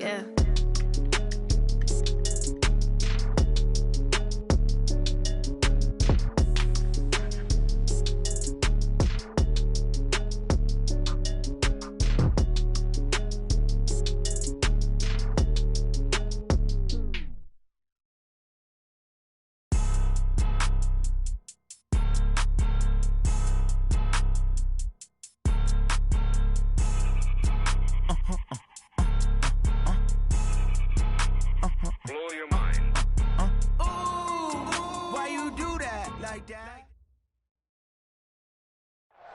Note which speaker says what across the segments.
Speaker 1: Yeah.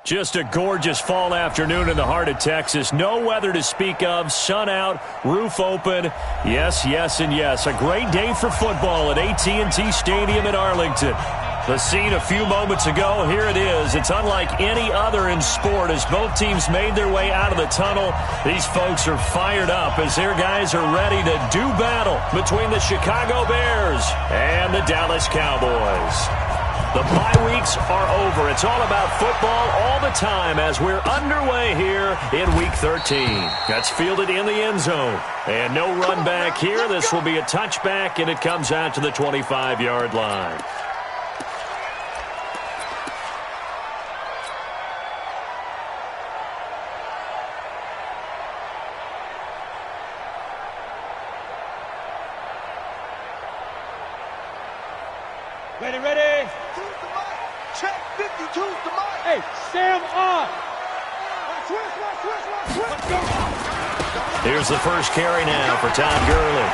Speaker 2: Just a gorgeous fall afternoon in the heart of Texas. No weather to speak of. Sun out, roof open. Yes, yes, and yes. A great day for football at AT&T Stadium in Arlington. The scene a few moments ago, here it is. It's unlike any other in sport as both teams made their way out of the tunnel. These folks are fired up as their guys are ready to do battle between the Chicago Bears and the Dallas Cowboys. The bye weeks are over. It's all about football all the time as we're underway here in Week 13. That's fielded in the end zone. And no run back here. This will be a touchback, and it comes out to the 25-yard line.
Speaker 3: Ready, ready.
Speaker 4: Check 52's the mic.
Speaker 3: Hey, Sam on. Switch. Let's go.
Speaker 2: Here's the first carry now for Todd Gurley.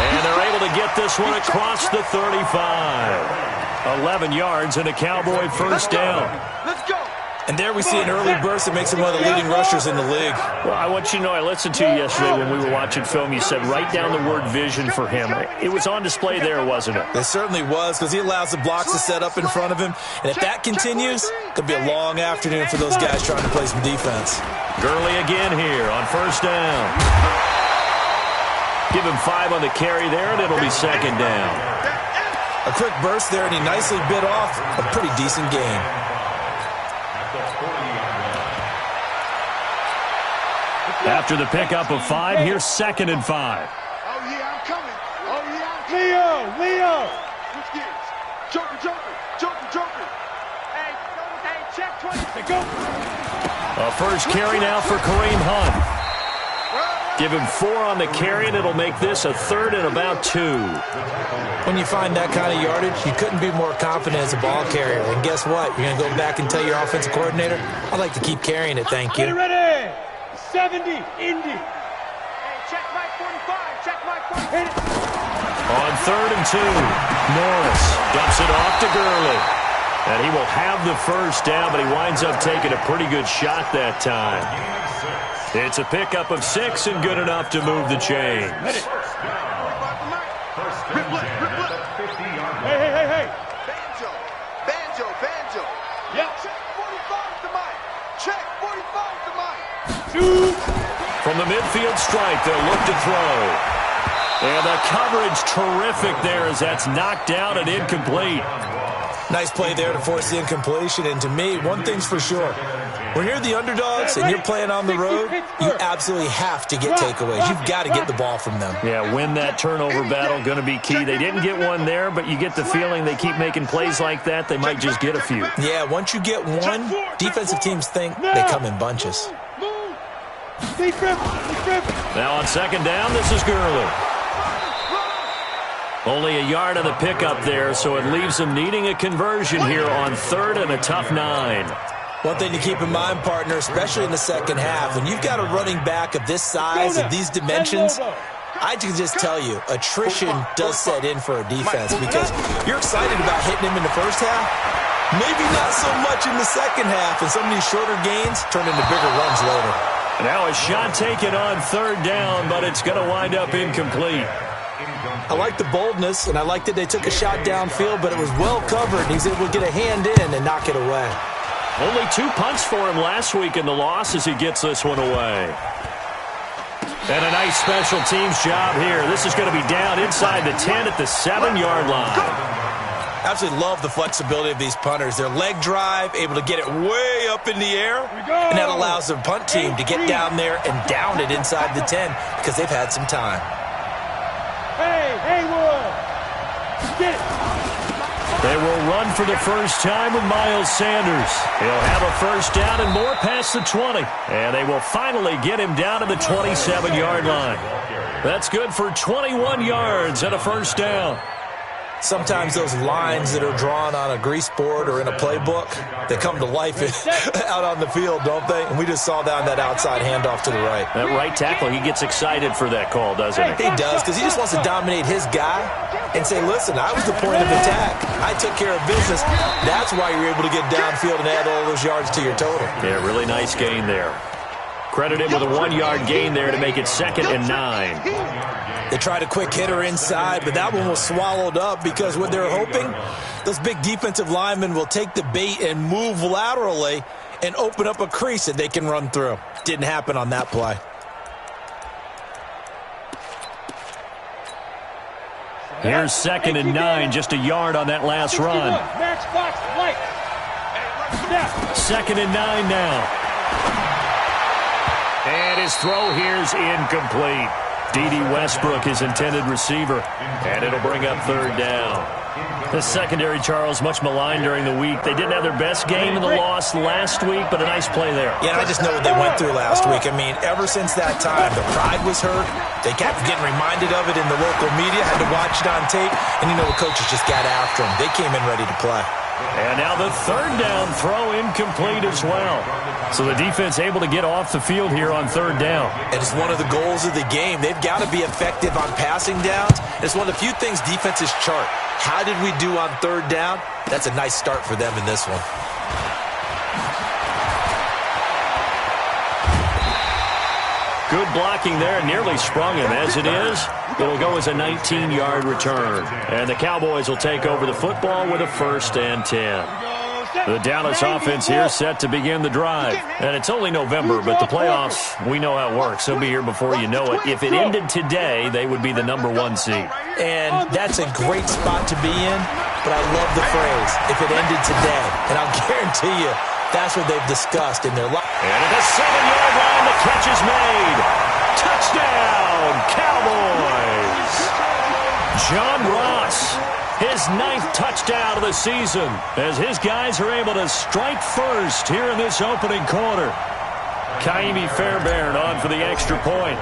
Speaker 2: And they're able to get this one across the 35. 11 yards and a Cowboy first down.
Speaker 4: Let's go.
Speaker 5: And there we see an early burst that makes him one of the leading rushers in the league.
Speaker 2: Well, I want you to know, I listened to you yesterday when we were watching film. You said write down the word vision for him. It was on display there, wasn't it?
Speaker 5: It certainly was, because he allows the blocks to set up in front of him. And if that continues, it'll be a long afternoon for those guys trying to play some defense.
Speaker 2: Gurley again here on first down. Give him 5 on the carry there, and it'll be second down.
Speaker 5: A quick burst there, and he nicely bit off a pretty decent gain.
Speaker 2: After the pickup of 5, here's 2nd and 5.
Speaker 4: Oh, yeah, I'm coming. Oh, yeah, I'm coming.
Speaker 3: Leo.
Speaker 4: Switch gears. Joker. Hey, check 20.
Speaker 3: Go.
Speaker 2: A first carry now for Kareem Hunt. Give him 4 on the carry, and it'll make this a 3rd and about 2.
Speaker 5: When you find that kind of yardage, you couldn't be more confident as a ball carrier. And guess what? You're going to go back and tell your offensive coordinator, I'd like to keep carrying it, thank you.
Speaker 3: Ready. 70, Indy.
Speaker 4: Hey, check Mike 45. Check Mike 45.
Speaker 3: Hit it.
Speaker 2: On 3rd and 2, Norris dumps it off to Gurley. And he will have the first down, but he winds up taking a pretty good shot that time. It's a pickup of 6 and good enough to move the chains.
Speaker 3: Hey.
Speaker 4: Banjo.
Speaker 3: Yeah.
Speaker 4: Check 45 the mic. Check 45 the mic.
Speaker 2: From the midfield strike, they'll look to throw. And the coverage terrific there as that's knocked out and incomplete.
Speaker 5: Nice play there to force the incompletion. And to me, one thing's for sure. When you're the underdogs and you're playing on the road, you absolutely have to get takeaways. You've got to get the ball from them.
Speaker 2: Yeah, win that turnover battle, going to be key. They didn't get one there, but you get the feeling they keep making plays like that, they might just get a few.
Speaker 5: Yeah, once you get one, defensive teams think they come in bunches.
Speaker 2: Now on 2nd down, this is Gurley. Only a yard on the pickup there, so it leaves them needing a conversion here on 3rd and a tough 9.
Speaker 5: One thing to keep in mind, partner, especially in the second half, when you've got a running back of this size, of these dimensions, I can just tell you, attrition does set in for a defense because you're excited about hitting him in the first half. Maybe not so much in the second half, and some of these shorter gains turn into bigger runs later.
Speaker 2: Now a shot taken on 3rd down, but it's going to wind up incomplete.
Speaker 5: I like the boldness, and I like that they took a shot downfield, but it was well covered, and he's able to get a hand in and knock it away.
Speaker 2: Only 2 punts for him last week in the loss as he gets this one away. And a nice special teams job here. This is going to be down inside the 10 at the 7-yard line.
Speaker 5: Absolutely love the flexibility of these punters. Their leg drive, able to get it way up in the air, and that allows the punt team to get down there and down it inside the 10 because they've had some time.
Speaker 3: Hey, Haywood! Get it!
Speaker 2: They will run for the first time with Miles Sanders. He'll have a first down and more past the 20. And they will finally get him down to the 27-yard line. That's good for 21 yards and a first down.
Speaker 5: Sometimes those lines that are drawn on a grease board or in a playbook, they come to life out on the field, don't they? And we just saw down that outside handoff to the right.
Speaker 2: That right tackle, he gets excited for that call, doesn't he?
Speaker 5: He does, because he just wants to dominate his guy and say, listen, I was the point of attack. I took care of business. That's why you're able to get downfield and add all those yards to your total.
Speaker 2: Yeah, really nice gain there. Credit him with a 1-yard gain there to make it 2nd and 9.
Speaker 5: They tried a quick hitter inside, but that one was swallowed up because what they're hoping, those big defensive linemen will take the bait and move laterally and open up a crease that they can run through. Didn't happen on that play.
Speaker 2: Here's 2nd and 9, just a yard on that last run. 2nd and 9 now. And his throw here's incomplete. D.D. Westbrook, his intended receiver. And it'll bring up 3rd down. The secondary, Charles, much maligned during the week. They didn't have their best game in the loss last week, but a nice play there.
Speaker 5: Yeah, I just know what they went through last week. I mean, ever since that time, the pride was hurt. They kept getting reminded of it in the local media, had to watch it on tape, and you know the coaches just got after them. They came in ready to play.
Speaker 2: And now the 3rd down throw incomplete as well. So the defense able to get off the field here on 3rd down.
Speaker 5: And it's one of the goals of the game. They've got to be effective on passing downs. It's one of the few things defenses chart. How did we do on 3rd down? That's a nice start for them in this one.
Speaker 2: Good blocking there, nearly sprung him. As it is, it'll go as a 19-yard return. And the Cowboys will take over the football with a 1st and 10. The Dallas offense here set to begin the drive. And it's only November, but the playoffs, we know how it works. They'll be here before you know it. If it ended today, they would be the number 1 seed.
Speaker 5: And that's a great spot to be in, but I love the phrase, if it ended today. And I'll guarantee you, that's what they've discussed in their life.
Speaker 2: And at the 7-yard line, the catch is made. Touchdown, Cowboys. John Ross, his 9th touchdown of the season, as his guys are able to strike first here in this opening quarter. Kaimi Fairbairn on for the extra point.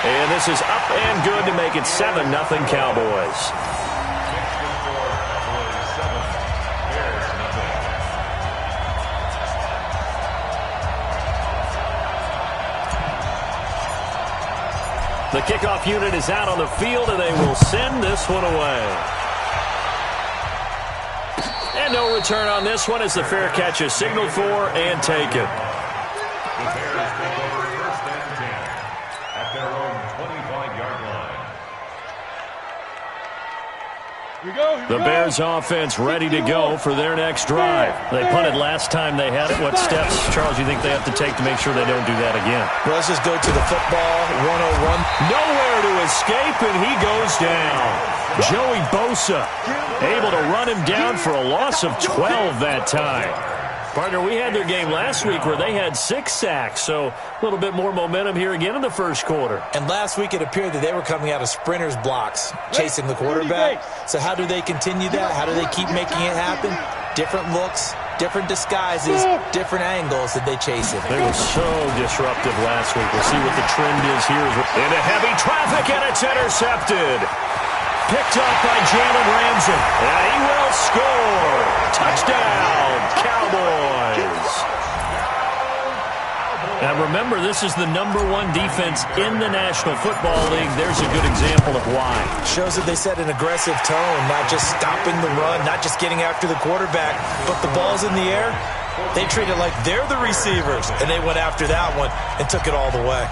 Speaker 2: And this is up and good to make it 7-0 Cowboys. The kickoff unit is out on the field, and they will send this one away. And no return on this one as the fair catch is signaled for and taken. The Bears offense ready to go for their next drive. They punted last time they had it. What steps, Charles, you think they have to take to make sure they don't do that again?
Speaker 5: Well, let's just go to the football 101.
Speaker 2: Nowhere to escape, and he goes down. Joey Bosa able to run him down for a loss of 12 that time. Partner, we had their game last week where they had 6 sacks, so a little bit more momentum here again in the first quarter.
Speaker 5: And last week it appeared that they were coming out of sprinters blocks, chasing the quarterback. So how do they continue that? How do they keep making it happen? Different looks, different disguises, different angles that they chase it.
Speaker 2: They were so disruptive last week. We'll see what the trend is here. Into heavy traffic, and it's intercepted. Picked up by Jalen Ramsey, and he will score. Touchdown, Cowboys. And remember, this is the number 1 defense in the National Football League. There's a good example of why.
Speaker 5: Shows that they set an aggressive tone, not just stopping the run, not just getting after the quarterback, but the ball's in the air. They treat it like they're the receivers, and they went after that one and took it all the way.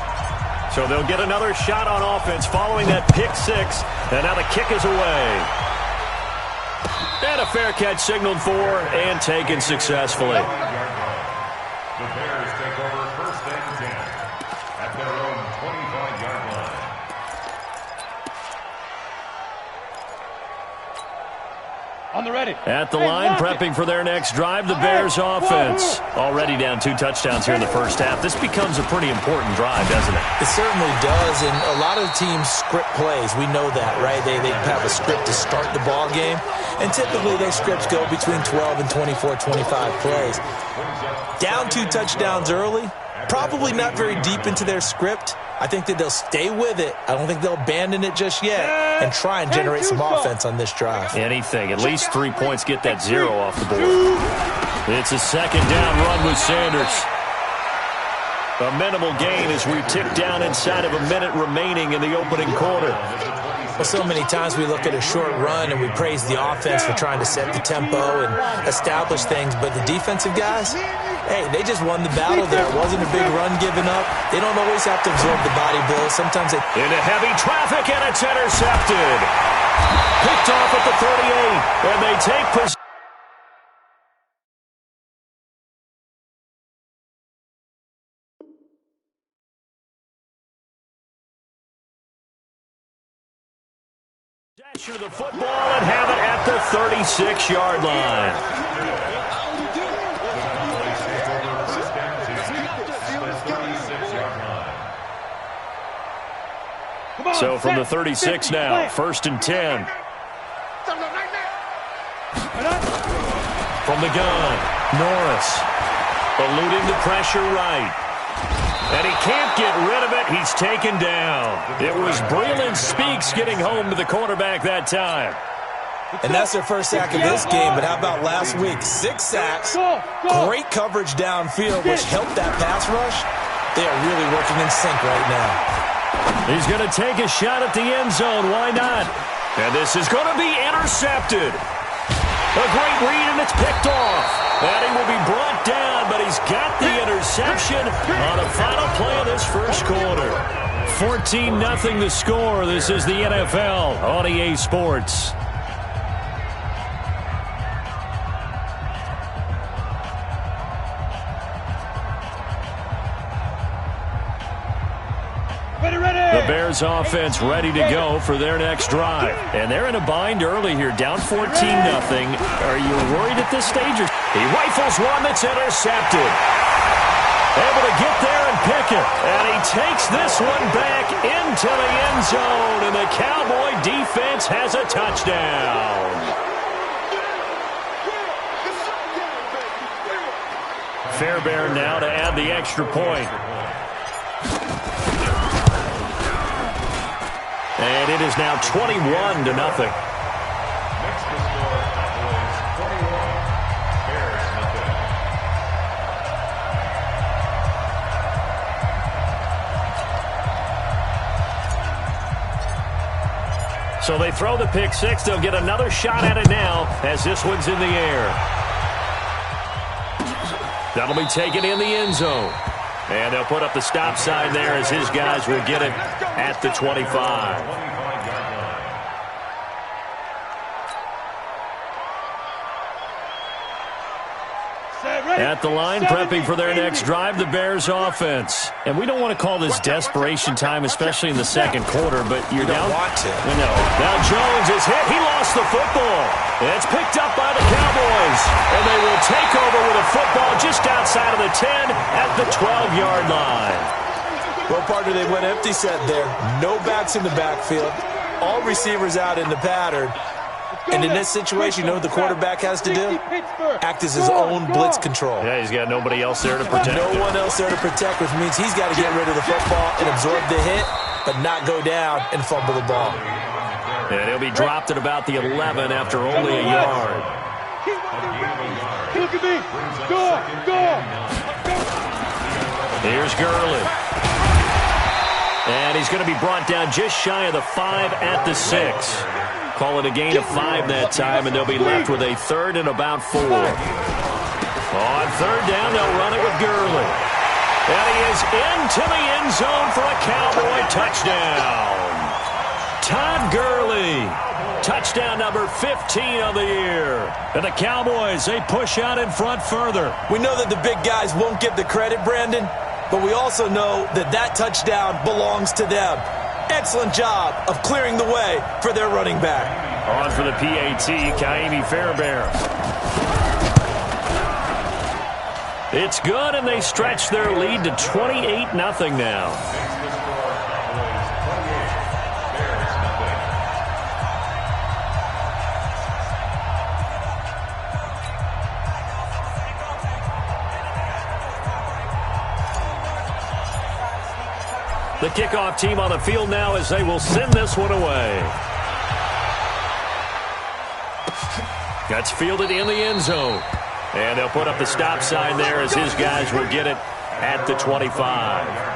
Speaker 2: So they'll get another shot on offense following that pick 6, and now the kick is away. And a fair catch signaled for and taken successfully.
Speaker 1: The Bears take over 1st and 10 at their own 25-yard line.
Speaker 3: On the ready.
Speaker 2: At the line, prepping for their next drive, the Bears offense. Already down 2 touchdowns here in the first half. This becomes a pretty important drive, doesn't it?
Speaker 5: It certainly does, and a lot of teams script plays. We know that, right? They have a script to start the ball game, and typically those scripts go between 12 and 24, 25 plays. Down 2 touchdowns early, probably not very deep into their script. I think that they'll stay with it. I don't think they'll abandon it just yet and try and generate some offense on this drive.
Speaker 2: Anything. At least 3 points get that 0 off the board. It's a second down run with Sanders. A minimal gain as we tick down inside of a minute remaining in the opening quarter.
Speaker 5: Well, so many times we look at a short run and we praise the offense for trying to set the tempo and establish things, but the defensive guys, hey, they just won the battle there. It wasn't a big run given up. They don't always have to absorb the body blow. Sometimes they...
Speaker 2: Into heavy traffic, and it's intercepted. Picked off at the 38, and they take possession. Of the football and have it at the 36-yard line. So from the 36 now, 1st and 10. From the gun, Norris eluding the pressure right. And he can't get rid of it. He's taken down. It was Breland Speaks getting home to the quarterback that time.
Speaker 5: And that's their first sack of this game, but how about last week? 6 sacks, great coverage downfield, which helped that pass rush. They are really working in sync right now.
Speaker 2: He's going to take a shot at the end zone. Why not? And this is going to be intercepted. A great read, and it's picked off. And he will be brought down, but he's got the interception on a final play of this first quarter. 14-0 the score. This is the NFL on EA Sports. The Bears offense ready to go for their next drive. And they're in a bind early here, down 14-0. Are you worried at this stage? He rifles one that's intercepted. Able to get there and pick it. And he takes this one back into the end zone. And the Cowboy defense has a touchdown. Fairbairn now to add the extra point. And it is now 21-0.
Speaker 1: Next to score, Cowboys 21, Bears nothing.
Speaker 2: So they throw the pick six. They'll get another shot at it now as this one's in the air. That'll be taken in the end zone. And they'll put up the stop sign there as his guys will get it at the 25. At the line, prepping for their next drive, the Bears offense. And we don't want to call this desperation time, especially in the second quarter, but you're down.
Speaker 5: Want to.
Speaker 2: No. Now Jones is hit. He lost the football. It's picked up by the Cowboys. And they will take over with a football just outside of the 10 at the 12-yard line.
Speaker 5: Well, partner, they went empty set there. No backs in the backfield. All receivers out in the pattern. And in this situation, you know what the quarterback has to do? Act as his own blitz control.
Speaker 2: Yeah, he's got nobody else there to protect him.
Speaker 5: No one else there to protect, which means he's got to get rid of the football and absorb the hit, but not go down and fumble the ball.
Speaker 2: And he'll be dropped at about the 11 after only a yard.
Speaker 3: Look at me. Go.
Speaker 2: Here's Gurley. And he's going to be brought down just shy of the 5 at the 6. Call it a gain of 5 that time, and they'll be left with a 3rd and about 4. On 3rd down, they'll run it with Gurley. And he is into the end zone for a Cowboy touchdown. Todd Gurley, touchdown number 15 of the year. And the Cowboys, they push out in front further.
Speaker 5: We know that the big guys won't get the credit, Brandon, but we also know that that touchdown belongs to them. Excellent job of clearing the way for their running back.
Speaker 2: On for the PAT, Kaimi Fairbairn. It's good, and they stretch their lead to 28-0 now. The kickoff team on the field now as they will send this one away. That's fielded in the end zone. And they'll put up the stop sign there as his guys will get it at the 25.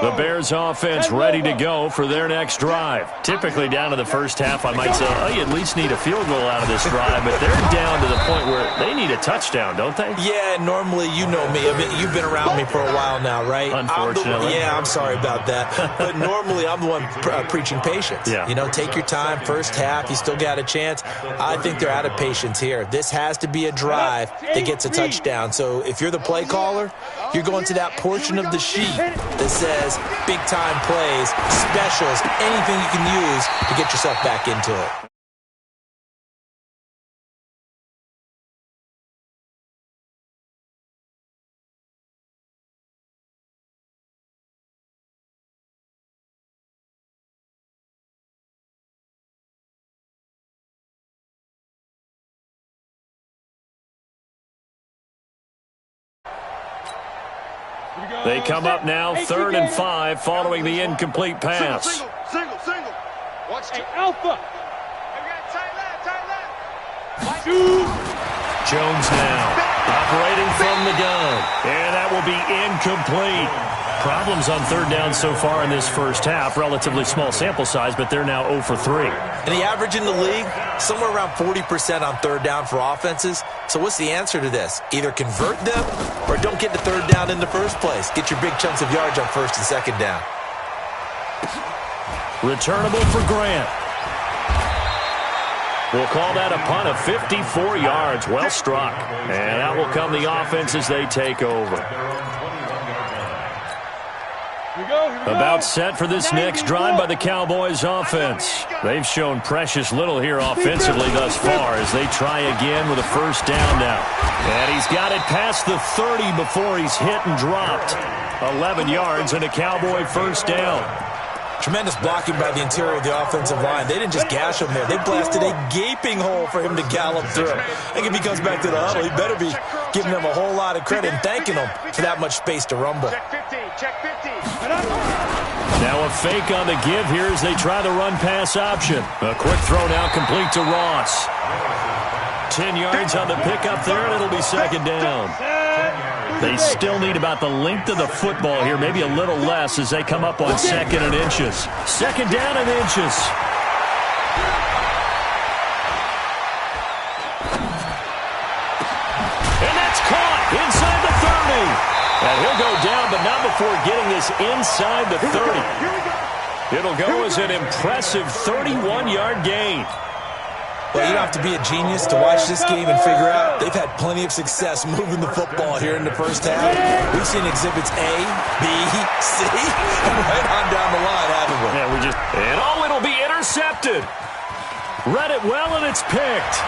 Speaker 2: The Bears offense ready to go for their next drive. Typically down to the first half, I might say, oh, you at least need a field goal out of this drive, but they're down to the point where they need a touchdown, don't they?
Speaker 5: Yeah, normally, you know me. I mean, you've been around me for a while now, right?
Speaker 2: Unfortunately.
Speaker 5: I'm sorry about that. But normally, I'm the one preaching patience.
Speaker 2: Yeah.
Speaker 5: You know, take your time. First half, you still got a chance. I think they're out of patience here. This has to be a drive that gets a touchdown. So if you're the play caller, you're going to that portion of the sheet that says big-time plays, specials, anything you can use to get yourself back into it.
Speaker 2: They come up now 3rd and 5 following the incomplete pass.
Speaker 4: Single. Watch
Speaker 3: Alpha.
Speaker 2: Jones now operating from the gun. And that will be incomplete. Problems on 3rd down so far in this first half. Relatively small sample size, but they're now 0 for 3.
Speaker 5: And the average in the league, somewhere around 40% on 3rd down for offenses. So what's the answer to this? Either convert them or don't get to 3rd down in the first place. Get your big chunks of yards on 1st and 2nd down.
Speaker 2: Returnable for Grant. We'll call that a punt of 54 yards. Well struck. And that will come the offense as they take over. About set for this next drive by the Cowboys offense. They've shown precious little here offensively thus far as they try again with a 1st down now. And he's got it past the 30 before he's hit and dropped. 11 yards and a Cowboy 1st down.
Speaker 5: Tremendous blocking by the interior of the offensive line. They didn't just gash him there. They blasted a gaping hole for him to gallop through. I think if he comes back to the huddle, he better be giving them a whole lot of credit and thanking them for that much space to rumble.
Speaker 4: Check 50.
Speaker 2: Now a fake on the give here as they try the run-pass option. A quick throw now complete to Ross. 10 yards on the pickup there, and it'll be 2nd down. They still need about the length of the football here, maybe a little less as they come up on 2nd and inches. 2nd down and inches. And that's caught inside the 30. And he'll go down, but not before getting this inside the 30. It'll go as an impressive 31-yard gain.
Speaker 5: Well, you don't have to be a genius to watch this game and figure out they've had plenty of success moving the football here in the first half. We've seen exhibits A, B, C, and right on down the line, haven't we?
Speaker 2: Yeah, and it'll be intercepted. Read it well, and it's picked.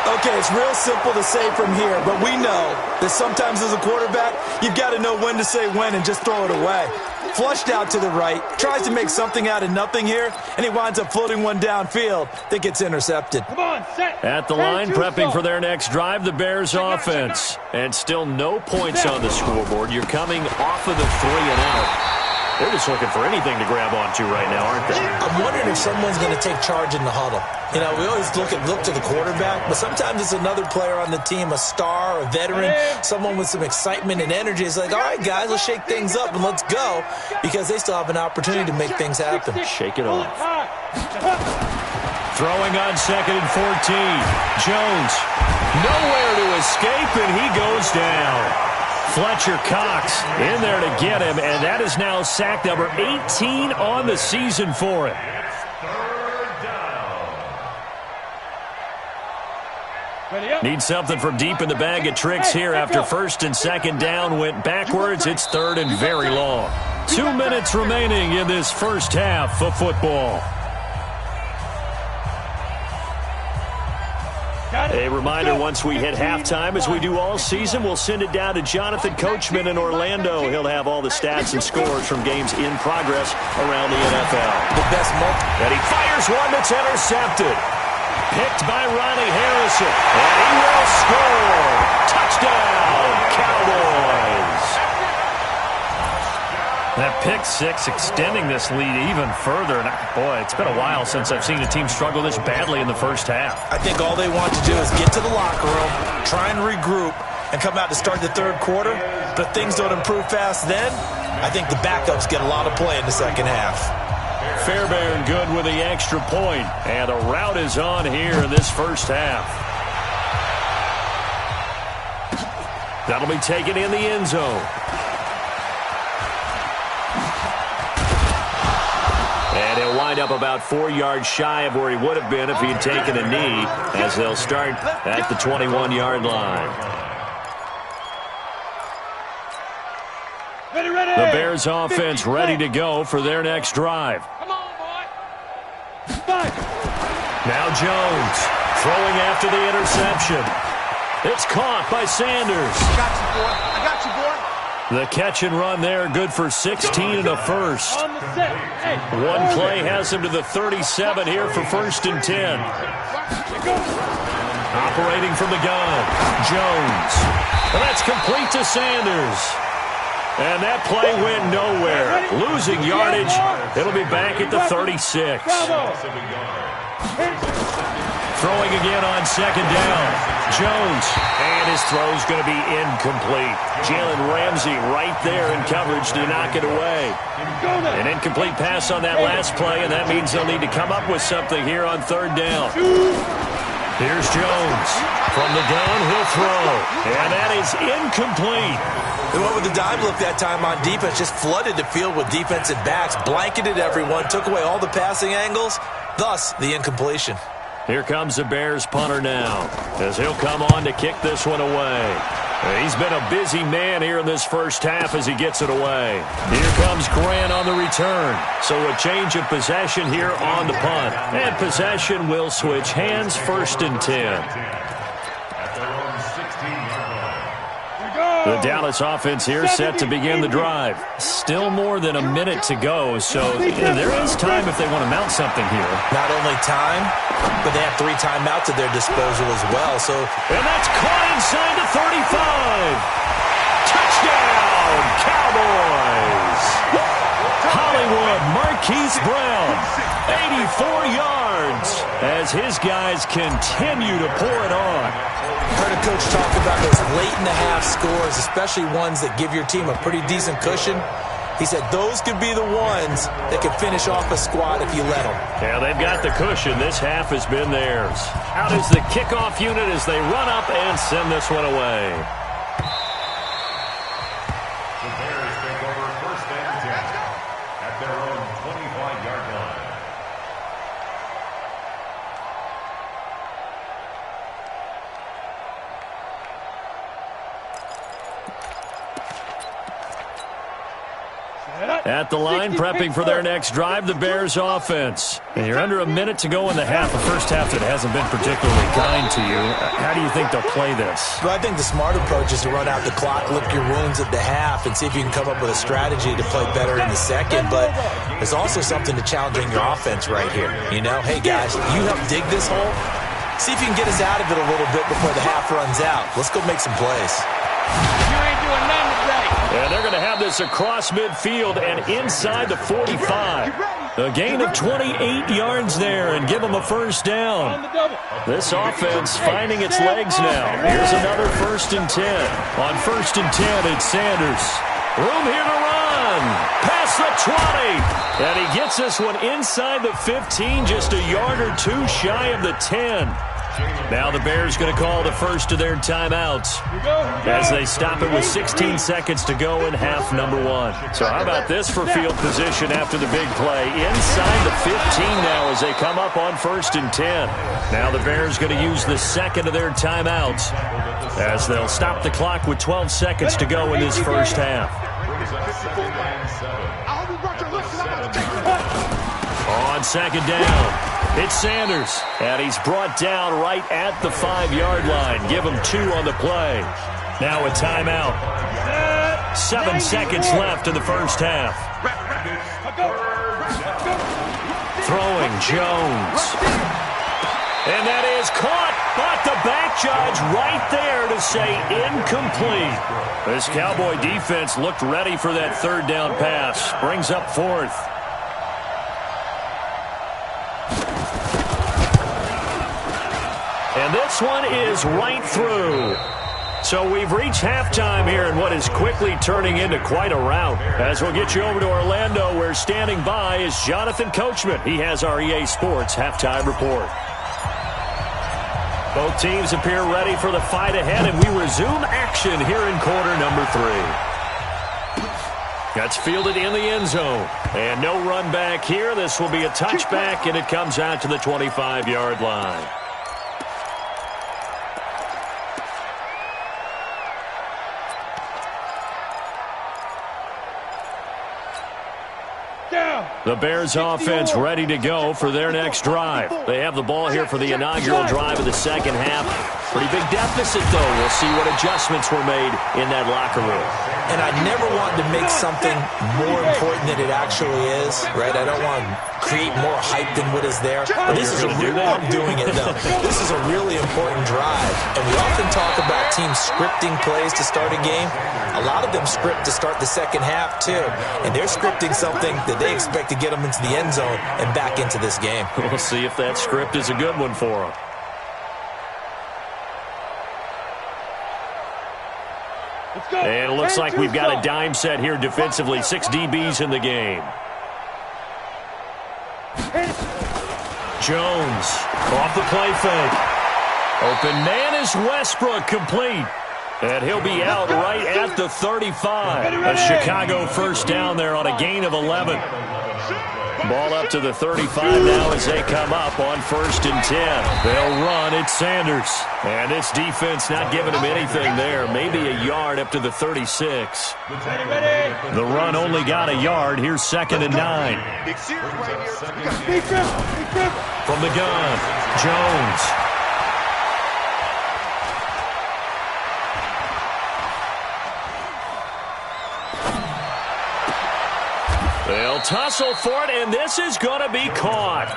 Speaker 5: Okay, it's real simple to say from here, but we know that sometimes as a quarterback, you've got to know when to say when and just throw it away. Flushed out to the right, tries to make something out of nothing here, and he winds up floating one downfield that gets intercepted.
Speaker 3: Come on, set.
Speaker 2: At the line, prepping for their next drive, the Bears offense. And still no points on the scoreboard. You're coming off of the 3 and out. They're just looking for anything to grab onto right now, aren't they?
Speaker 5: I'm wondering if someone's going to take charge in the huddle. You know, we always look to the quarterback, but sometimes it's another player on the team, a star, a veteran, someone with some excitement and energy. It's like, all right, guys, let's shake things up and let's go, because they still have an opportunity to make things happen.
Speaker 2: Shake it off. Throwing on 2nd and 14. Jones, nowhere to escape, and he goes down. Fletcher Cox in there to get him, and that is now sack number 18 on the season for him. Need something from deep in the bag of tricks here after first and second down went backwards. It's third and very long. 2 minutes remaining in this first half of football. A reminder, once we hit halftime, as we do all season, we'll send it down to Jonathan Coachman in Orlando. He'll have all the stats and scores from games in progress around the NFL.
Speaker 5: The best moment.
Speaker 2: And he fires one that's intercepted. Picked by Ronnie Harrison. And he will score. Touchdown, Cowboys. That pick six extending this lead even further. And boy, it's been a while since I've seen a team struggle this badly in the first half.
Speaker 5: I think all they want to do is get to the locker room, try and regroup, and come out to start the third quarter. But if things don't improve fast then, I think the backups get a lot of play in the second half.
Speaker 2: Fairbairn good with the extra point. And the route is on here in this first half. That'll be taken in the end zone. And he'll wind up about 4 yards shy of where he would have been if he had taken a knee, as they'll start at the 21-yard line. The Bears offense ready to go for their next drive.
Speaker 3: Come on, boy.
Speaker 2: Now Jones throwing after the interception. It's caught by Sanders.
Speaker 4: I got you, boy. I got you, boy.
Speaker 2: The catch and run there, good for 16 and a first.
Speaker 3: On the set. Hey,
Speaker 2: One play has him to the 37 here for first and 10. Operating from the gun, Jones. And that's complete to Sanders. And that play went nowhere. Losing yardage. It'll be back at the 36. Throwing again on second down. Jones. And his throw's going to be incomplete. Jalen Ramsey right there in coverage to knock it away. An incomplete pass on that last play, and that means they'll need to come up with something here on third down. Here's Jones. From the gun, he'll throw. And that is incomplete.
Speaker 5: They went with the dime look that time on defense, just flooded the field with defensive backs, blanketed everyone, took away all the passing angles, thus the incompletion.
Speaker 2: Here comes the Bears punter now, as he'll come on to kick this one away. He's been a busy man here in this first half as he gets it away. Here comes Grant on the return. So a change of possession here on the punt. And possession will switch hands, first and 10. The Dallas offense here set to begin the drive. Still more than a minute to go, so there is time if they want to mount something here.
Speaker 5: Not only time, but they have 3 timeouts at their disposal as well.
Speaker 2: And that's caught inside the 35. Touchdown, Cowboys. Hollywood Marquise Brown, 84 yards, as his guys continue to pour it on.
Speaker 5: Heard a coach talk about those late-in-the-half scores, especially ones that give your team a pretty decent cushion. He said those could be the ones that could finish off a squad if you let them.
Speaker 2: Yeah, they've got the cushion. This half has been theirs. Out is the kickoff unit as they run up and send this one away.
Speaker 1: The Bears take over first and 10 at their own 25-yard line.
Speaker 2: At the line, prepping for their next drive, the Bears offense. And you're under a minute to go in the half, a first half that hasn't been particularly kind to you. How do you think they'll play this?
Speaker 5: Well, I think the smart approach is to run out the clock, lick your wounds at the half, and see if you can come up with a strategy to play better in the second. But there's also something to challenging your offense right here. You know, hey, guys, you help dig this hole. See if you can get us out of it a little bit before the half runs out. Let's go make some plays.
Speaker 3: You ain't doing nothing today.
Speaker 2: And they're going to have this across midfield and inside the 45. A gain of 28 yards there and give them a first down. This offense finding its legs now. Here's another first and 10. On first and 10, it's Sanders. Room here to run. Past the 20. And he gets this one inside the 15, just a yard or two shy of the 10. Now the Bears going to call the first of their timeouts as they stop it with 16 seconds to go in half number 1. So how about this for field position after the big play? Inside the 15 now as they come up on 1st and 10. Now the Bears going to use the second of their timeouts as they'll stop the clock with 12 seconds to go in this first half. On second down. It's Sanders, and he's brought down right at the 5-yard line. Give him 2 on the play. Now a timeout. 7 seconds left in the first half. Throwing Jones. And that is caught, but the back judge right there to say incomplete. This Cowboy defense looked ready for that 3rd down pass. Brings up 4th. And this one is right through. So we've reached halftime here in what is quickly turning into quite a rout. As we'll get you over to Orlando, where standing by is Jonathan Coachman. He has our EA Sports halftime report. Both teams appear ready for the fight ahead, and we resume action here in quarter number 3. That's fielded in the end zone. And no run back here. This will be a touchback, and it comes out to the 25-yard line. The Bears offense ready to go for their next drive. They have the ball here for the inaugural drive of the second half. Pretty big deficit, though. We'll see what adjustments were made in that locker room.
Speaker 5: And I never want to make something more important than it actually is, right? I don't want to create more hype than what is there. But this is I'm doing it, though. This is a really important drive. And we often talk about teams scripting plays to start a game. A lot of them script to start the second half, too. And they're scripting something that they expect to get them into the end zone and back into this game.
Speaker 2: We'll see if that script is a good one for them. And it looks like we've got a dime set here defensively. 6 DBs in the game. Jones off the play fake. Open man is Westbrook, complete. And he'll be out right at the 35. A Chicago first down there on a gain of 11. Ball up to the 35 now as they come up on 1st and 10. They'll run. It's Sanders. And this defense not giving him anything there. Maybe a yard up to the 36. The run only got a yard. Here's 2nd and 9. From the gun, Jones. They'll tussle for it, and this is going to be caught.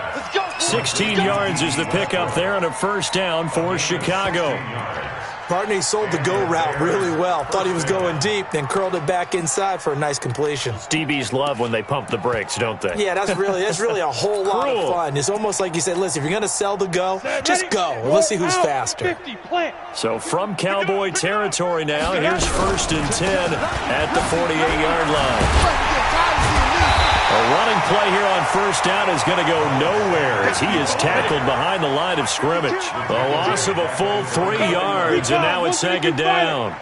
Speaker 2: 16 yards is the pickup there, and a first down for Chicago.
Speaker 5: Partner, he sold the go route really well. Thought he was going deep, then curled it back inside for a nice completion.
Speaker 2: DBs love when they pump the brakes, don't they?
Speaker 5: Yeah, that's really a whole lot of fun. It's almost like you said, listen, if you're going to sell the go, just go. Let's see who's faster.
Speaker 2: So from Cowboy territory now, here's 1st and 10 at the 48-yard line. A running play here on first down is going to go nowhere as he is tackled behind the line of scrimmage. A loss of a full 3 yards, and now it's 2nd down.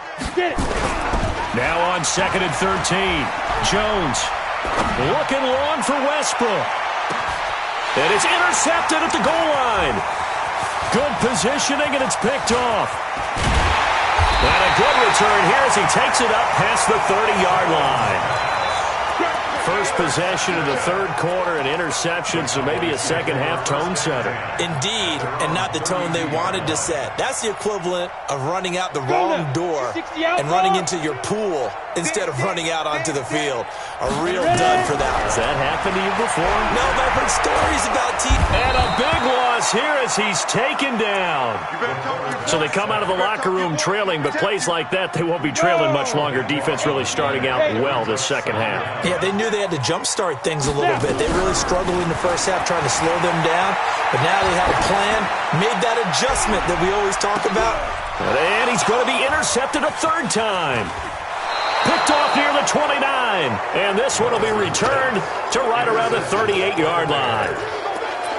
Speaker 2: Now on 2nd and 13. Jones looking long for Westbrook. And it's intercepted at the goal line. Good positioning, and it's picked off. And a good return here as he takes it up past the 30-yard line. First possession of the 3rd quarter, an interception, so maybe a second-half tone setter.
Speaker 5: Indeed, and not the tone they wanted to set. That's the equivalent of running out the wrong door and running into your pool instead of running out onto the field. A real dud for that.
Speaker 2: Has that happened to you before?
Speaker 5: No, but I've heard stories about teams.
Speaker 2: And a big loss here as he's taken down. So they come out of the locker room trailing, but plays like that, they won't be trailing much longer. Defense really starting out well this second half.
Speaker 5: Yeah, they knew they had to jumpstart things a little bit. They really struggled in the first half trying to slow them down, but now they have a plan, made that adjustment that we always talk about.
Speaker 2: And he's going to be intercepted a 3rd time. Picked off near the 29, and this one will be returned to right around the 38-yard line.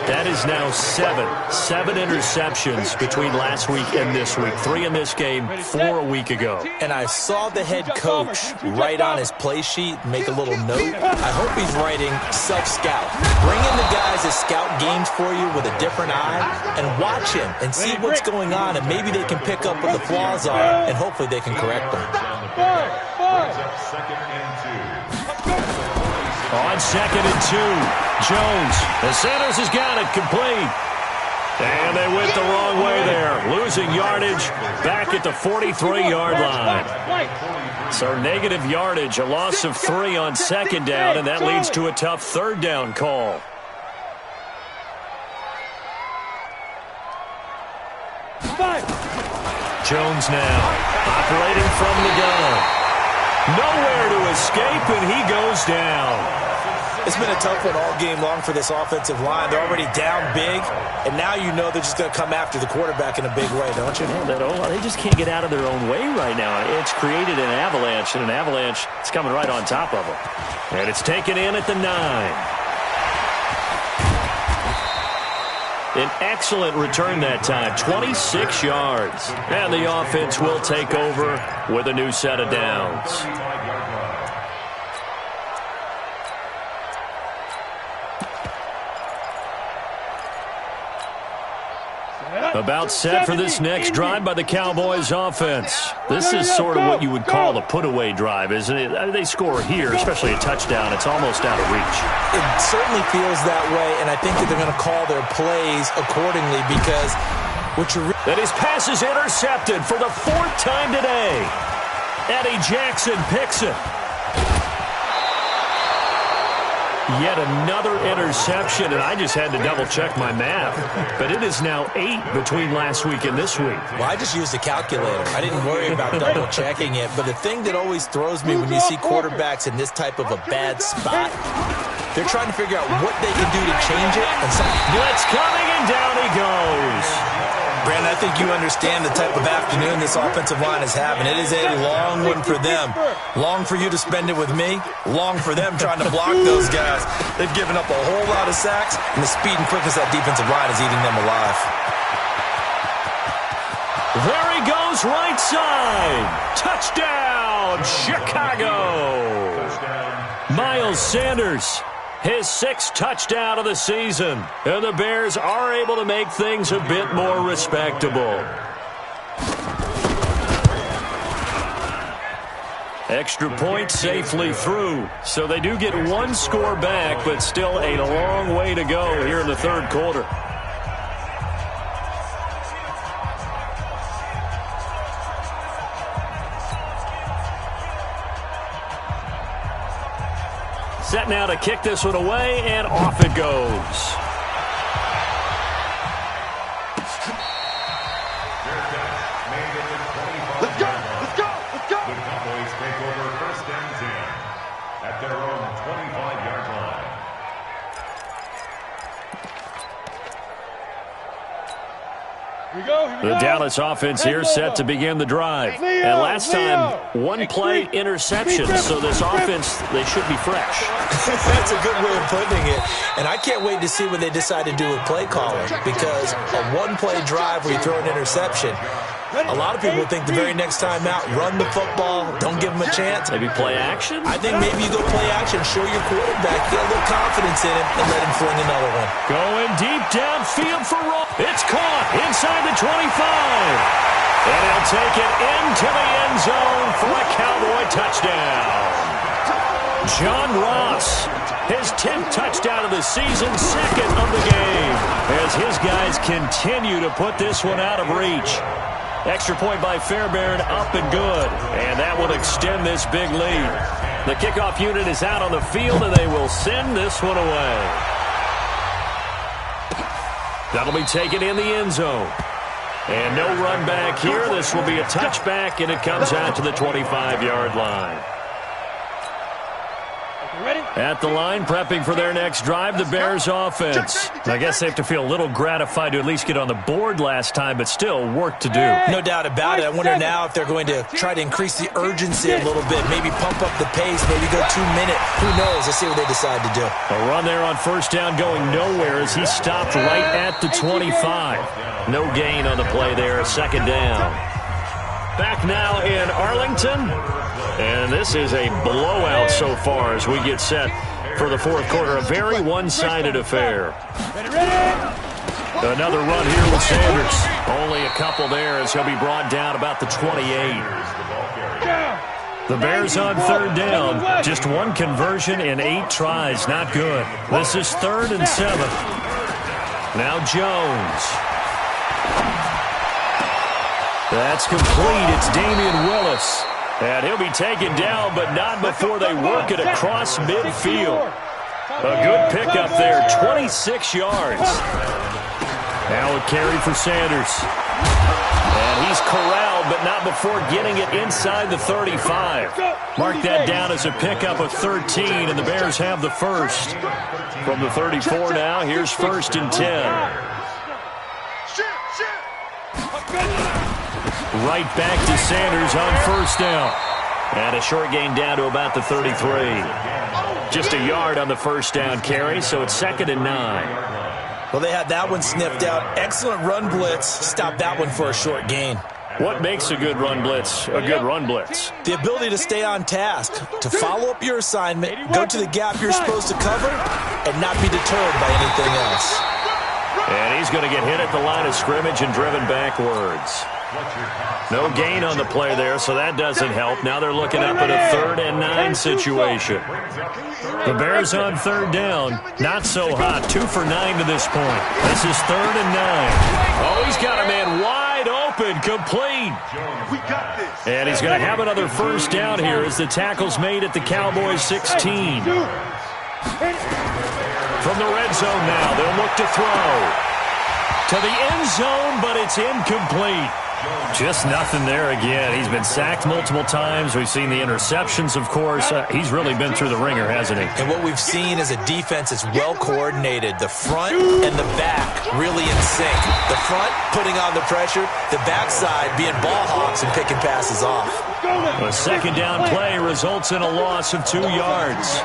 Speaker 2: That is now 7 interceptions between last week and this week. 3 in this game, 4 a week ago.
Speaker 5: And I saw the head coach write on his play sheet, make a little note. I hope he's writing self-scout. Bring in the guys that scout games for you with a different eye and watch him and see what's going on, and maybe they can pick up what the flaws are, and hopefully they can correct them.
Speaker 2: On 2nd and 2, Jones. The Sanders has got it complete. And they went the wrong way there. Losing yardage back at the 43-yard line. So negative yardage, a loss of 3 on 2nd down, and that leads to a tough 3rd down call. Jones now operating from the gun. Nowhere to escape, and he goes down.
Speaker 5: It's been a tough one all game long for this offensive line. They're already down big, and now you know they're just going to come after the quarterback in a big way, don't you?
Speaker 2: They just can't get out of their own way right now. It's created an avalanche, and an avalanche is coming right on top of them. And it's taken in at the 9. An excellent return that time, 26 yards. And the offense will take over with a new set of downs. About set for this next drive by the Cowboys offense. This is sort of what you would call a put-away drive, isn't it? I mean, they score here, especially a touchdown. It's almost out of reach.
Speaker 5: It certainly feels that way, and I think that they're going to call their plays accordingly because
Speaker 2: that his pass is intercepted for the 4th time today. Eddie Jackson picks it. Yet another interception, and I just had to double-check my math. But it is now 8 between last week and this week.
Speaker 5: Well, I just used a calculator. I didn't worry about double-checking it. But the thing that always throws me when you see quarterbacks in this type of a bad spot, they're trying to figure out what they can do to change it. And
Speaker 2: blitz coming, and down he goes.
Speaker 5: Brandon, I think you understand the type of afternoon this offensive line is having. It is a long one for them. Long for you to spend it with me. Long for them trying to block those guys. They've given up a whole lot of sacks, and the speed and quickness of that defensive line is eating them alive.
Speaker 2: There he goes, right side. Touchdown, Chicago. Miles Sanders. His 6th touchdown of the season. And the Bears are able to make things a bit more respectable. Extra point safely through. So they do get 1 score back, but still a long way to go here in the 3rd quarter. Set now to kick this one away, and off it goes.
Speaker 4: Let's go, let's go, let's go.
Speaker 1: The Cowboys take over 1st and 10 at their own 25-yard line.
Speaker 2: The Dallas offense here set to begin the drive. And last time, 1 play interception. So this offense, they should be fresh.
Speaker 5: That's a good way of putting it. And I can't wait to see what they decide to do with play calling, because a 1-play drive where you throw an interception, a lot of people think the very next time out, run the football, don't give them a chance.
Speaker 2: Maybe play action?
Speaker 5: I think maybe you go play action, show your quarterback, get a little confidence in him, and let him fling another one.
Speaker 2: Going deep downfield for Roll. It's caught inside the 25. And he'll take it into the end zone for a Cowboy touchdown. John Ross, his 10th touchdown of the season, 2nd of the game, as his guys continue to put this one out of reach. Extra point by Fairbairn, up and good. And that will extend this big lead. The kickoff unit is out on the field, and they will send this one away. That'll be taken in the end zone. And no run back here. This will be a touchback, and it comes out to the 25-yard line. At the line, prepping for their next drive, the Bears offense. I guess they have to feel a little gratified to at least get on the board last time, but still work to do.
Speaker 5: No doubt about it. I wonder now if they're going to try to increase the urgency a little bit, maybe pump up the pace, maybe go 2 minute. Who knows? Let's see what they decide to do.
Speaker 2: A run there on first down going nowhere as he stopped right at the 25. No gain on the play there, second down. Back now in Arlington. And this is a blowout so far as we get set for the fourth quarter. A very one-sided affair. Another run here with Sanders. Only a couple there as he'll be brought down about the 28. The Bears on third down. Just one conversion in 8 tries. Not good. This is 3rd and 7. Now Jones. That's complete. It's Damian Willis. And he'll be taken down, but not before they work it across midfield. A good pickup there, 26 yards. Now a carry for Sanders. And he's corralled, but not before getting it inside the 35. Mark that down as a pickup of 13, and the Bears have the first. From the 34 now, here's 1st and 10. Right back to Sanders on first down. And a short gain down to about the 33. Just a yard on the first down carry, so it's 2nd and 9.
Speaker 5: Well, they had that one sniffed out. Excellent run blitz. Stop that one for a short gain.
Speaker 2: What makes a good run blitz a good run blitz?
Speaker 5: The ability to stay on task, to follow up your assignment, go to the gap you're supposed to cover, and not be deterred by anything else.
Speaker 2: And he's going to get hit at the line of scrimmage and driven backwards. No gain on the play there, so that doesn't help. Now they're looking up at a 3rd and 9 situation. The Bears on third down. Not so hot. 2 for 9 to this point. This is 3rd and 9. Oh, he's got a man wide open, complete. And he's going to have another first down here as the tackle's made at the Cowboys 16. From the red zone now, they'll look to throw. To the end zone, but it's incomplete. Just nothing there again. He's been sacked multiple times. We've seen the interceptions, of course. He's really been through the ringer, hasn't he?
Speaker 5: And what we've seen is a defense that's well coordinated. The front and the back really in sync. The front putting on the pressure. The backside being ball hawks and picking passes off.
Speaker 2: A second down play results in a loss of 2 yards.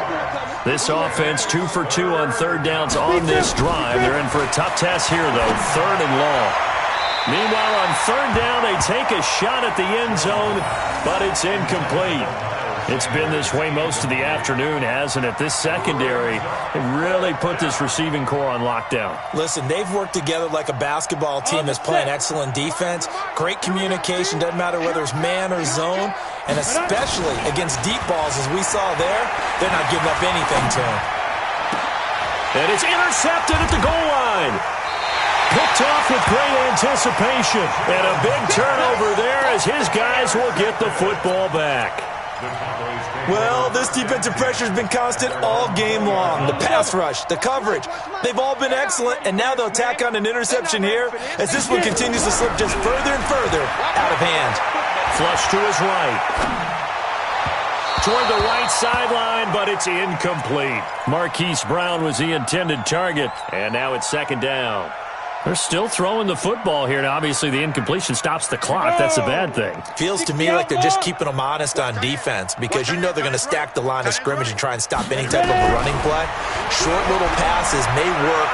Speaker 2: This offense 2 for 2 on third downs on this drive. They're in for a tough test here, though. 3rd and long. Meanwhile, on third down, they take a shot at the end zone, but it's incomplete. It's been this way most of the afternoon, hasn't it? This secondary really put this receiving core on lockdown.
Speaker 5: Listen, they've worked together like a basketball team that's playing excellent defense. Great communication, doesn't matter whether it's man or zone. And especially against deep balls, as we saw there, they're not giving up anything to them.
Speaker 2: And it's intercepted at the goal line. Picked off with great anticipation. And a big turnover there as his guys will get the football back.
Speaker 5: Well, this defensive pressure has been constant all game long. The pass rush, the coverage, they've all been excellent, and now they'll tack on an interception here as this one continues to slip just further and further out of hand.
Speaker 2: Flush to his right. Toward the right sideline, but it's incomplete. Marquise Brown was the intended target, and now it's 2nd down. They're still throwing the football here, and obviously the incompletion stops the clock. That's a bad thing.
Speaker 5: Feels to me like they're just keeping them honest on defense because you know they're going to stack the line of scrimmage and try and stop any type of a running play. Short little passes may work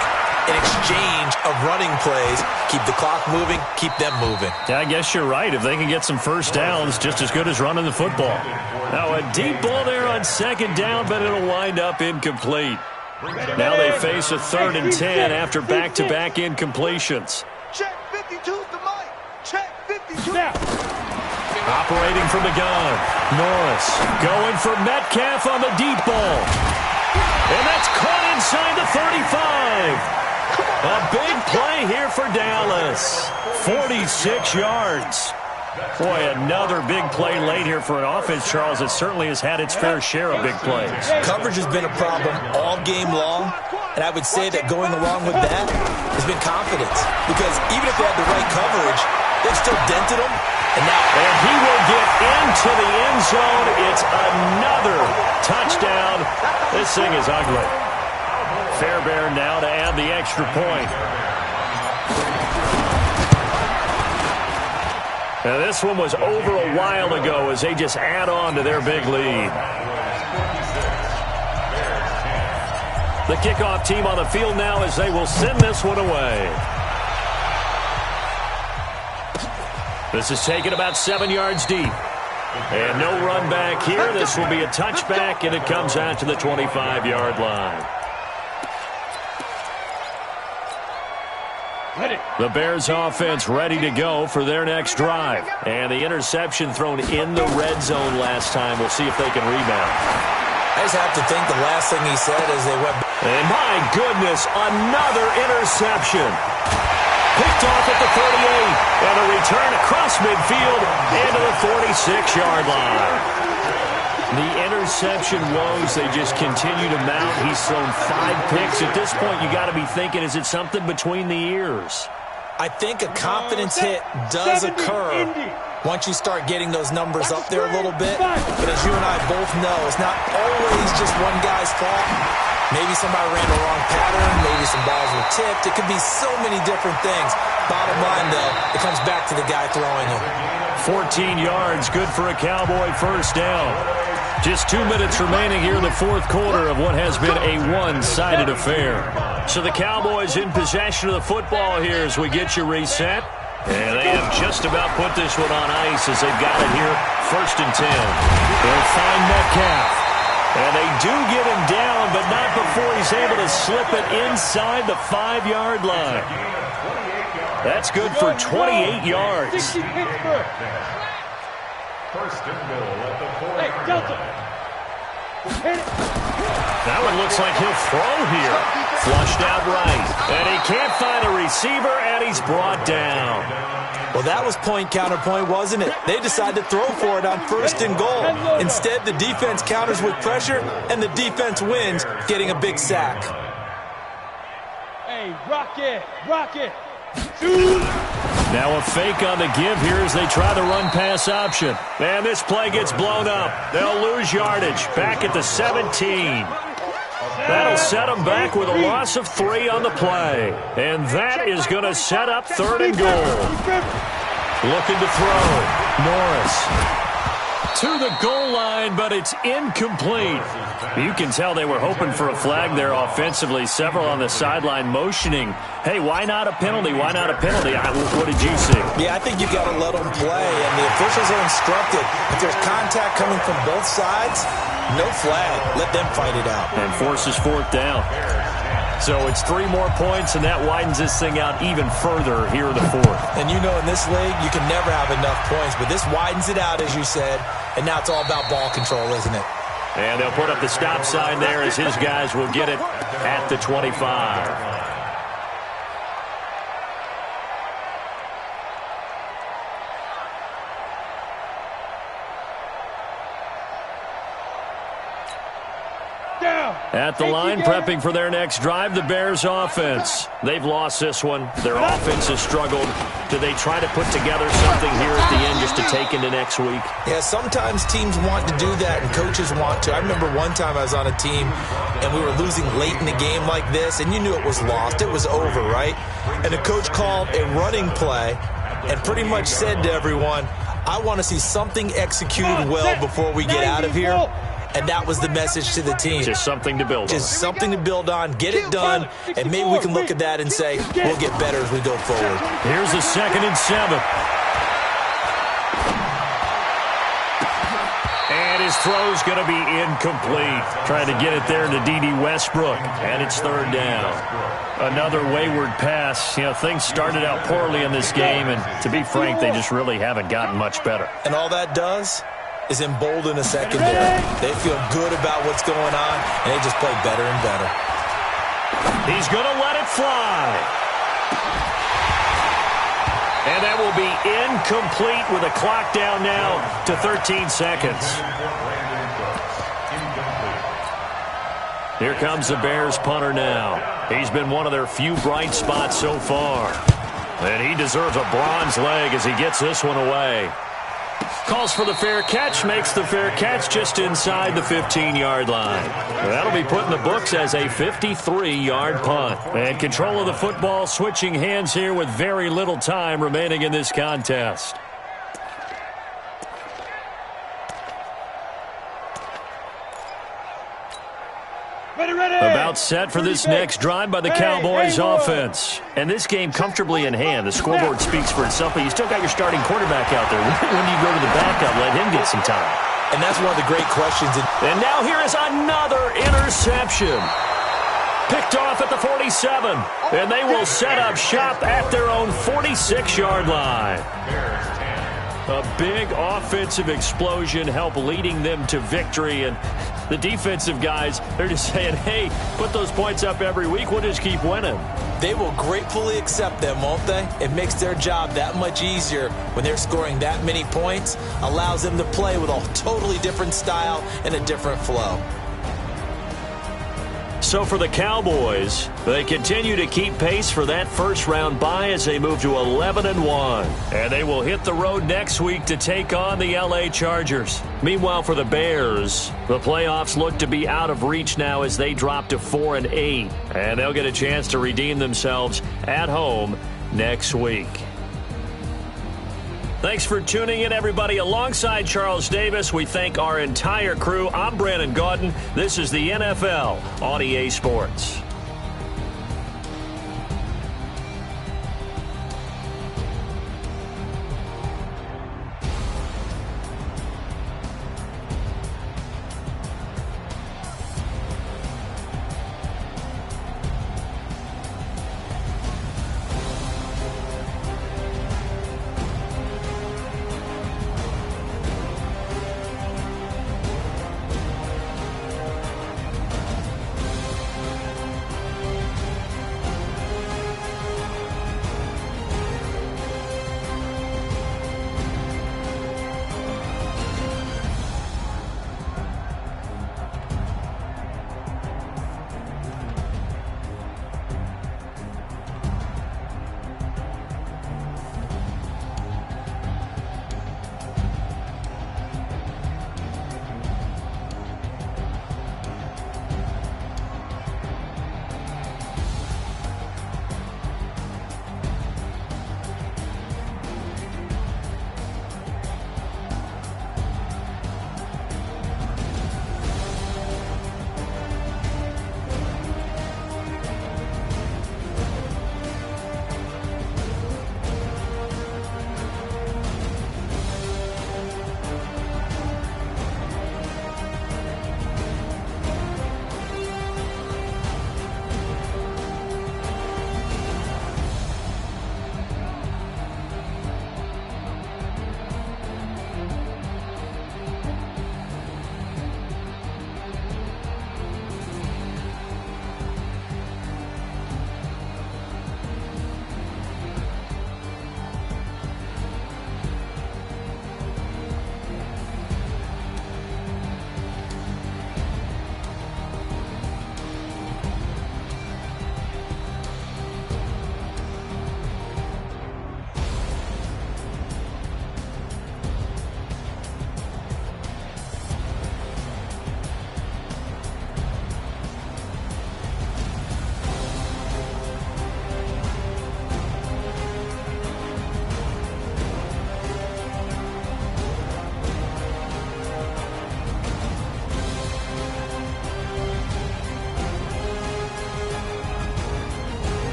Speaker 5: in exchange of running plays. Keep the clock moving, keep them moving.
Speaker 2: Yeah, I guess you're right. If they can get some first downs, just as good as running the football. Now a deep ball there on 2nd down, but it'll wind up incomplete. Now they face a 3rd and 10 after back-to-back incompletions.
Speaker 4: Check 52 to Mike. Check 52.
Speaker 2: Operating from the gun. Norris going for Metcalf on the deep ball. And that's caught inside the 35. A big play here for Dallas. 46 yards. Boy, another big play late here for an offense, Charles, that certainly has had its fair share of big plays.
Speaker 5: Coverage has been a problem all game long, and I would say that going along with that has been confidence. Because even if they had the right coverage, they've still dented them
Speaker 2: And he will get into the end zone. It's another touchdown. This thing is ugly. Fairbairn now to add the extra point. Now this one was over a while ago as they just add on to their big lead. The kickoff team on the field now as they will send this one away. This is taken about 7 yards deep. And no run back here. This will be a touchback, and it comes out to the 25-yard line. The Bears offense ready to go for their next drive. And the interception thrown in the red zone last time. We'll see if they can rebound.
Speaker 5: I just have to think the last thing he said as they went.
Speaker 2: And my goodness, another interception. Picked off at the 38. And a return across midfield into the 46-yard line. The interception woes, they just continue to mount. He's thrown 5 picks. At this point, you got to be thinking, is it something between the ears?
Speaker 5: I think a confidence hit does occur once you start getting those numbers up there a little bit. But as you and I both know, it's not always just one guy's fault. Maybe somebody ran the wrong pattern. Maybe some balls were tipped. It could be so many different things. Bottom line, though, it comes back to the guy throwing it.
Speaker 2: 14 yards, good for a Cowboy first down. Just 2 minutes remaining here in the fourth quarter of what has been a one-sided affair. So the Cowboys in possession of the football here as we get you reset. And they have just about put this one on ice as they've got it here, 1st and 10. They'll find Metcalf. And they do get him down, but not before he's able to slip it inside the 5-yard line. That's good for 28 yards.
Speaker 1: 1st and goal at the 40.
Speaker 2: That one looks like he'll throw here. Flushed out right. And he can't find a receiver, and he's brought down.
Speaker 5: Well, that was point counterpoint, wasn't it? They decided to throw for it on 1st and goal. Instead, the defense counters with pressure, and the defense wins, getting a big sack.
Speaker 3: Hey, rock it, rock it.
Speaker 2: Now a fake on the give here as they try the run-pass option. And this play gets blown up. They'll lose yardage. Back at the 17. That'll set them back with a loss of 3 on the play. And that is going to set up 3rd and goal. Looking to throw. Norris to the goal line, but it's incomplete. You can tell they were hoping for a flag there offensively. Several on the sideline motioning, hey, why not a penalty? Why not a penalty? What did you see?
Speaker 5: Yeah, I think you got to let them play, and the officials are instructed. If there's contact coming from both sides, no flag. Let them fight it out.
Speaker 2: And forces 4th down. So it's 3 more points, and that widens this thing out even further here in the 4th.
Speaker 5: And you know in this league, you can never have enough points, but this widens it out, as you said, and now it's all about ball control, isn't it?
Speaker 2: And they'll put up the stop sign there as his guys will get it at the 25. At the line, prepping for their next drive, the Bears offense. They've lost this one. Their offense has struggled. Do they try to put together something here at the end just to take into next week?
Speaker 5: Yeah, sometimes teams want to do that and coaches want to. I remember one time I was on a team and we were losing late in the game like this, and you knew it was lost. It was over, right? And the coach called a running play and pretty much said to everyone, I want to see something executed well before we get out of here. And that was the message to the team.
Speaker 2: Just something to build on.
Speaker 5: Just something to build on, get it done, and maybe we can look at that and say, we'll get better as we go forward.
Speaker 2: Here's a 2nd and 7. And his throw's going to be incomplete. Trying to get it there to D.D. Westbrook, and it's 3rd down. Another wayward pass. You know, things started out poorly in this game, and to be frank, they just really haven't gotten much better.
Speaker 5: And all that does is embolden a secondary. They feel good about what's going on, and they just play better and better.
Speaker 2: He's going to let it fly. And that will be incomplete with a clock down now to 13 seconds. Here comes the Bears punter now. He's been one of their few bright spots so far. And he deserves a bronze leg as he gets this one away. Calls for the fair catch, makes the fair catch just inside the 15-yard line. That'll be put in the books as a 53-yard punt. And control of the football switching hands here with very little time remaining in this contest. About set for this next drive by the Cowboys offense. And this game comfortably in hand. The scoreboard speaks for itself, but you still got your starting quarterback out there. When do you go to the backup? Let him get some time.
Speaker 5: And that's one of the great questions.
Speaker 2: And now here is another interception. Picked off at the 47. And they will set up shop at their own 46-yard line. A big offensive explosion helped leading them to victory. And the defensive guys, they're just saying, hey, put those points up every week. We'll just keep winning.
Speaker 5: They will gratefully accept them, won't they? It makes their job that much easier when they're scoring that many points. Allows them to play with a totally different style and a different flow.
Speaker 2: So for the Cowboys, they continue to keep pace for that first-round bye as they move to 11-1. And they will hit the road next week to take on the L.A. Chargers. Meanwhile, for the Bears, the playoffs look to be out of reach now as they drop to 4-8. And they'll get a chance to redeem themselves at home next week. Thanks for tuning in, everybody. Alongside Charles Davis, we thank our entire crew. I'm Brandon Gaudin. This is the NFL on EA Sports.